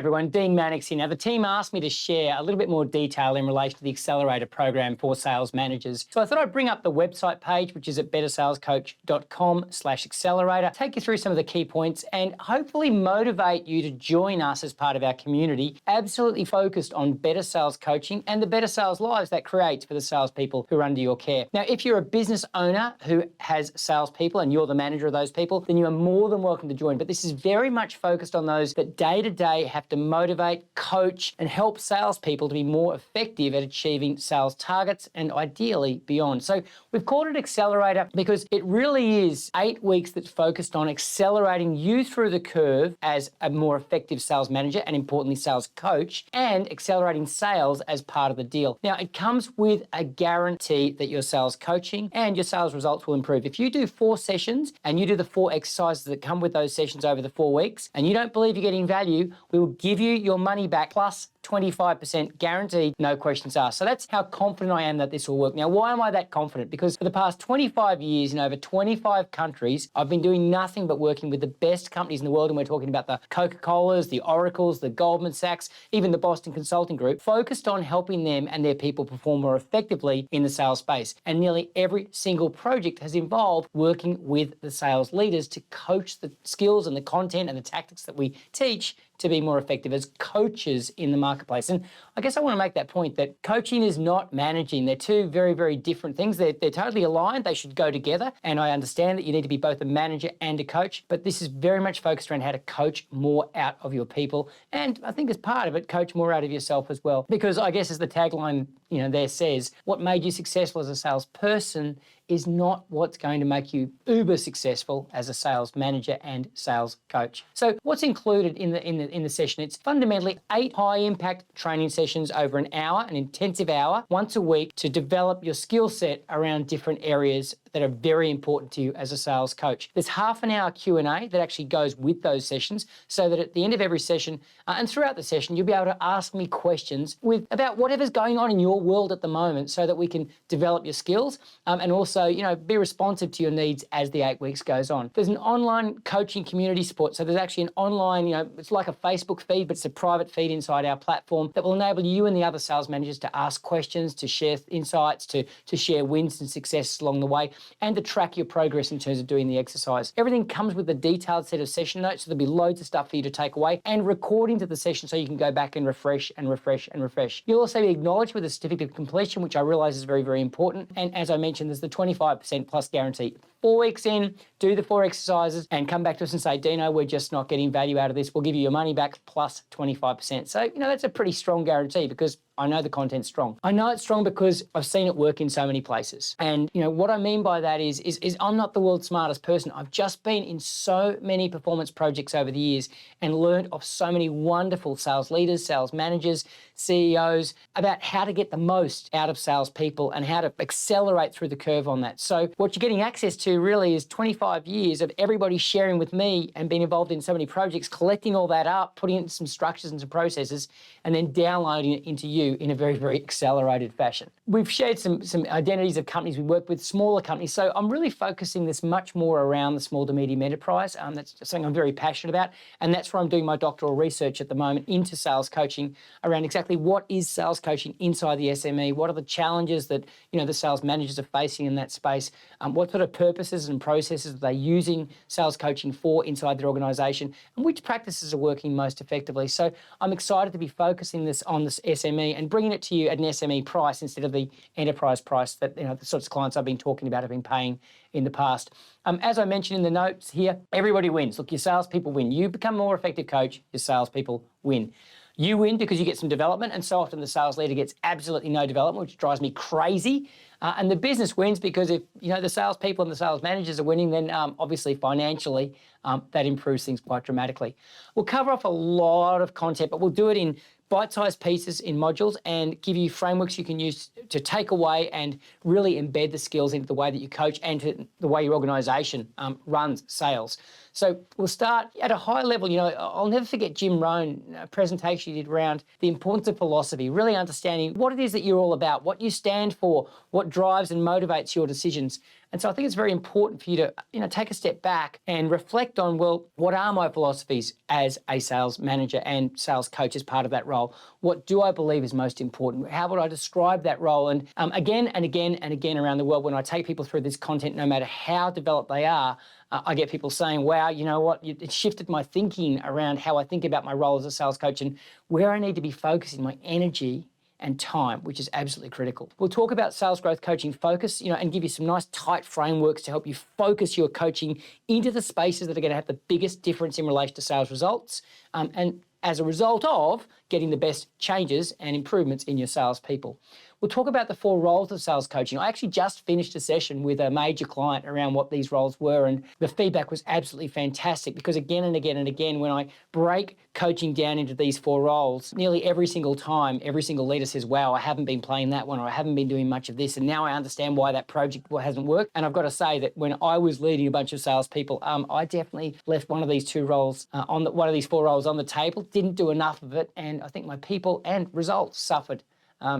everyone, Dean Mannix here. Now, the team asked me to share a little bit more detail in relation to the Accelerator program for sales managers. So I thought I'd bring up the website page, which is at bettersalescoach.com/accelerator, take you through some of the key points and hopefully motivate you to join us as part of our community, absolutely focused on better sales coaching and the better sales lives that creates for the salespeople who are under your care. Now, if you're a business owner who has salespeople and you're the manager of those people, then you are more than welcome to join. But this is very much focused on those that day to day have to motivate, coach, and help salespeople to be more effective at achieving sales targets and ideally beyond. So we've called it Accelerator because it really is 8 weeks that's focused on accelerating you through the curve as a more effective sales manager and importantly sales coach, and accelerating sales as part of the deal. Now, it comes with a guarantee that your sales coaching and your sales results will improve. If you do 4 sessions and you do the 4 exercises that come with those sessions over the 4 weeks and you don't believe you're getting value, we will give you your money back plus 25% guaranteed, no questions asked. So that's how confident I am that this will work. Now, why am I that confident? Because for the past 25 years in over 25 countries, I've been doing nothing but working with the best companies in the world, and we're talking about the Coca-Colas, the Oracles, the Goldman Sachs, even the Boston Consulting Group, focused on helping them and their people perform more effectively in the sales space. And nearly every single project has involved working with the sales leaders to coach the skills and the content and the tactics that we teach to be more effective as coaches in the marketplace. And I guess I want to make that point that coaching is not managing. They're two very, very different things. They're totally aligned. They should go together. And I understand that you need to be both a manager and a coach, but this is very much focused around how to coach more out of your people. And I think as part of it, coach more out of yourself as well. Because I guess as the tagline, there says, what made you successful as a salesperson is not what's going to make you uber successful as a sales manager and sales coach. So what's included in the session? It's fundamentally 8 high-impact training sessions over an hour, an intensive hour, once a week to develop your skill set around different areas that are very important to you as a sales coach. There's half an hour Q&A that actually goes with those sessions so that at the end of every session and throughout the session, you'll be able to ask me questions about whatever's going on in your world at the moment so that we can develop your skills and also, be responsive to your needs as the 8 weeks goes on. There's an online coaching community support. So there's actually an online, it's like a Facebook feed, but it's a private feed inside our platform that will enable you and the other sales managers to ask questions, to share insights, to share wins and successes along the way, and to track your progress in terms of doing the exercise. Everything comes with a detailed set of session notes, so there'll be loads of stuff for you to take away, and recordings of the session so you can go back and refresh and refresh and refresh. You'll also be acknowledged with a certificate of completion, which I realize is very, very important. And as I mentioned, there's the 25% plus guarantee. 4 weeks in, do the 4 exercises and come back to us and say, Dino, we're just not getting value out of this. We'll give you your money back plus 25%. So, that's a pretty strong guarantee because I know the content's strong. I know it's strong because I've seen it work in so many places. And, what I mean by that is I'm not the world's smartest person. I've just been in so many performance projects over the years and learned of so many wonderful sales leaders, sales managers, CEOs about how to get the most out of salespeople and how to accelerate through the curve on that. So what you're getting access to really is 25 years of everybody sharing with me and being involved in so many projects, collecting all that up, putting it into some structures and some processes, and then downloading it into you in a very, very accelerated fashion. We've shared some identities of companies we work with, smaller companies. So I'm really focusing this much more around the small to medium enterprise. That's something I'm very passionate about. And that's where I'm doing my doctoral research at the moment into sales coaching around exactly what is sales coaching inside the SME, what are the challenges that, the sales managers are facing in that space, what sort of purposes and processes are they using sales coaching for inside their organization, and which practices are working most effectively. So I'm excited to be focusing this on this SME and bringing it to you at an SME price instead of the enterprise price that the sorts of clients I've been talking about have been paying in the past. As I mentioned in the notes here, everybody wins. Look, your salespeople win. You become a more effective coach, your salespeople win. You win because you get some development, and so often the sales leader gets absolutely no development, which drives me crazy. And the business wins because if the salespeople and the sales managers are winning, then obviously financially that improves things quite dramatically. We'll cover off a lot of content, but we'll do it in bite-sized pieces in modules and give you frameworks you can use to take away and really embed the skills into the way that you coach and to the way your organisation runs sales. So we'll start at a high level. I'll never forget Jim Rohn, a presentation he did around the importance of philosophy, really understanding what it is that you're all about, what you stand for, what drives and motivates your decisions. And so I think it's very important for you to, take a step back and reflect on, well, what are my philosophies as a sales manager and sales coach as part of that role? What do I believe is most important? How would I describe that role? And again and again and again around the world, when I take people through this content, no matter how developed they are, I get people saying, wow, you know what, it shifted my thinking around how I think about my role as a sales coach and where I need to be focusing my energy and time, which is absolutely critical. We'll talk about sales growth coaching focus, and give you some nice tight frameworks to help you focus your coaching into the spaces that are going to have the biggest difference in relation to sales results. And as a result of getting the best changes and improvements in your salespeople. We'll talk about the 4 roles of sales coaching. I actually just finished a session with a major client around what these roles were, and the feedback was absolutely fantastic because again and again and again, when I break coaching down into these 4 roles, nearly every single time, every single leader says, wow, I haven't been playing that one, or I haven't been doing much of this, and now I understand why that project hasn't worked. And I've got to say that when I was leading a bunch of salespeople, I definitely left one of these 2 roles, one of these 4 roles on the table, didn't do enough of it, and I think my people and results suffered.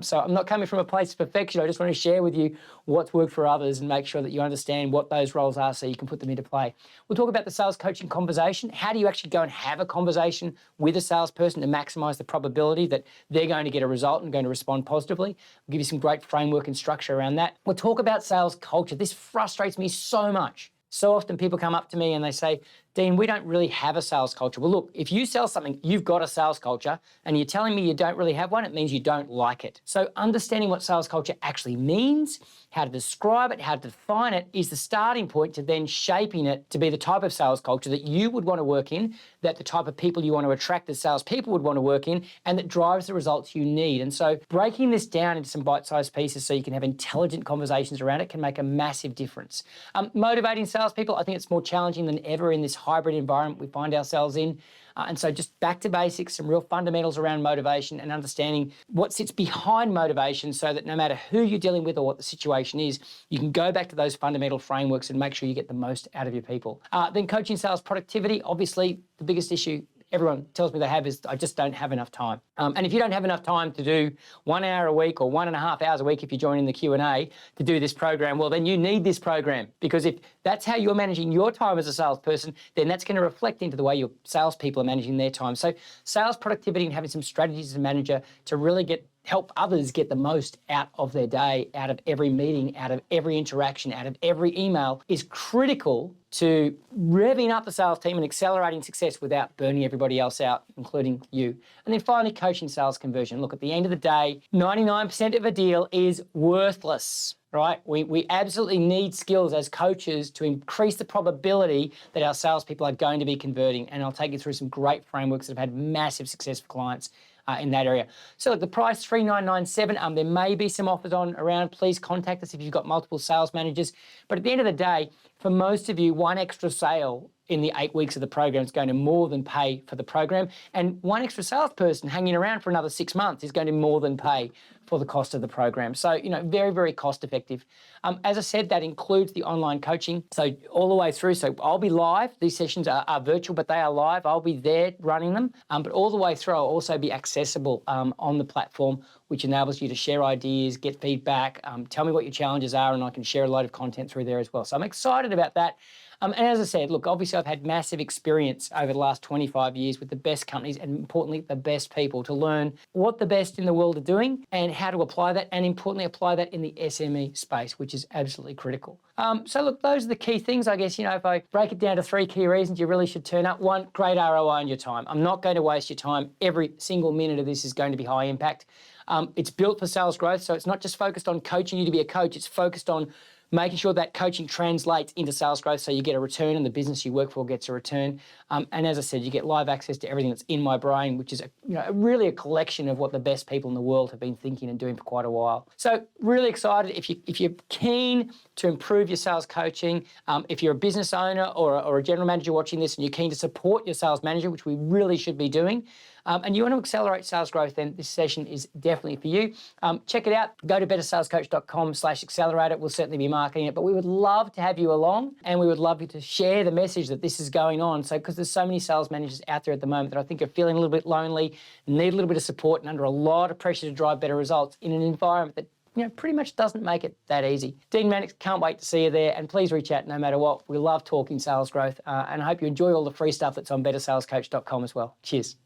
So I'm not coming from a place of perfection. I just want to share with you what's worked for others and make sure that you understand what those roles are so you can put them into play. We'll talk about the sales coaching conversation. How do you actually go and have a conversation with a salesperson to maximize the probability that they're going to get a result and going to respond positively? We'll give you some great framework and structure around that. We'll talk about sales culture. This frustrates me so much. So often people come up to me and they say, Dean, we don't really have a sales culture. Well, look, if you sell something, you've got a sales culture, and you're telling me you don't really have one, it means you don't like it. So understanding what sales culture actually means, how to describe it, how to define it, is the starting point to then shaping it to be the type of sales culture that you would want to work in, that the type of people you want to attract as salespeople would want to work in, and that drives the results you need. And so breaking this down into some bite-sized pieces so you can have intelligent conversations around it can make a massive difference. Motivating salespeople, I think it's more challenging than ever in this hybrid environment we find ourselves in. And so just back to basics, some real fundamentals around motivation and understanding what sits behind motivation so that no matter who you're dealing with or what the situation is, you can go back to those fundamental frameworks and make sure you get the most out of your people. Then coaching sales productivity, obviously the biggest issue everyone tells me they have is I just don't have enough time. And if you don't have enough time to do 1 hour a week or 1.5 hours a week if you're joining the Q&A to do this program, well, then you need this program, because if that's how you're managing your time as a salesperson, then that's going to reflect into the way your salespeople are managing their time. So sales productivity and having some strategies as a manager to really help others get the most out of their day, out of every meeting, out of every interaction, out of every email is critical to revving up the sales team and accelerating success without burning everybody else out, including you. And then finally, coaching sales conversion. Look, at the end of the day, 99% of a deal is worthless, right? We absolutely need skills as coaches to increase the probability that our salespeople are going to be converting. And I'll take you through some great frameworks that have had massive success for clients in that area. So look, the price $3,997. There may be some offers on around. Please contact us if you've got multiple sales managers. But at the end of the day, for most of you, one extra sale in the 8 weeks of the program is going to more than pay for the program. And one extra salesperson hanging around for another 6 months is going to more than pay for the cost of the program. So, very, very cost effective. As I said, that includes the online coaching. So all the way through. So I'll be live. These sessions are virtual, but they are live. I'll be there running them. But all the way through, I'll also be accessible on the platform, which enables you to share ideas, get feedback, tell me what your challenges are, and I can share a load of content through there as well. So I'm excited about that. And as I said, look, obviously I've had massive experience over the last 25 years with the best companies and importantly, the best people to learn what the best in the world are doing and how to apply that, and importantly, apply that in the SME space, which is absolutely critical. So look, those are the key things, I guess. If I break it down to 3 key reasons you really should turn up. 1, great ROI on your time. I'm not going to waste your time. Every single minute of this is going to be high impact. It's built for sales growth, so it's not just focused on coaching you to be a coach. It's focused on making sure that coaching translates into sales growth so you get a return and the business you work for gets a return. And as I said, you get live access to everything that's in my brain, which is really a collection of what the best people in the world have been thinking and doing for quite a while. So really excited. If you're keen to improve your sales coaching, if you're a business owner or a general manager watching this and you're keen to support your sales manager, which we really should be doing, and you want to accelerate sales growth, then this session is definitely for you. Check it out. Go to bettersalescoach.com/accelerator. We'll certainly be marketing it, but we would love to have you along, and we would love you to share the message that this is going on. So, because there's so many sales managers out there at the moment that I think are feeling a little bit lonely, need a little bit of support, and under a lot of pressure to drive better results in an environment that pretty much doesn't make it that easy. Dean Mannix, can't wait to see you there, and please reach out no matter what. We love talking sales growth, and I hope you enjoy all the free stuff that's on bettersalescoach.com as well. Cheers.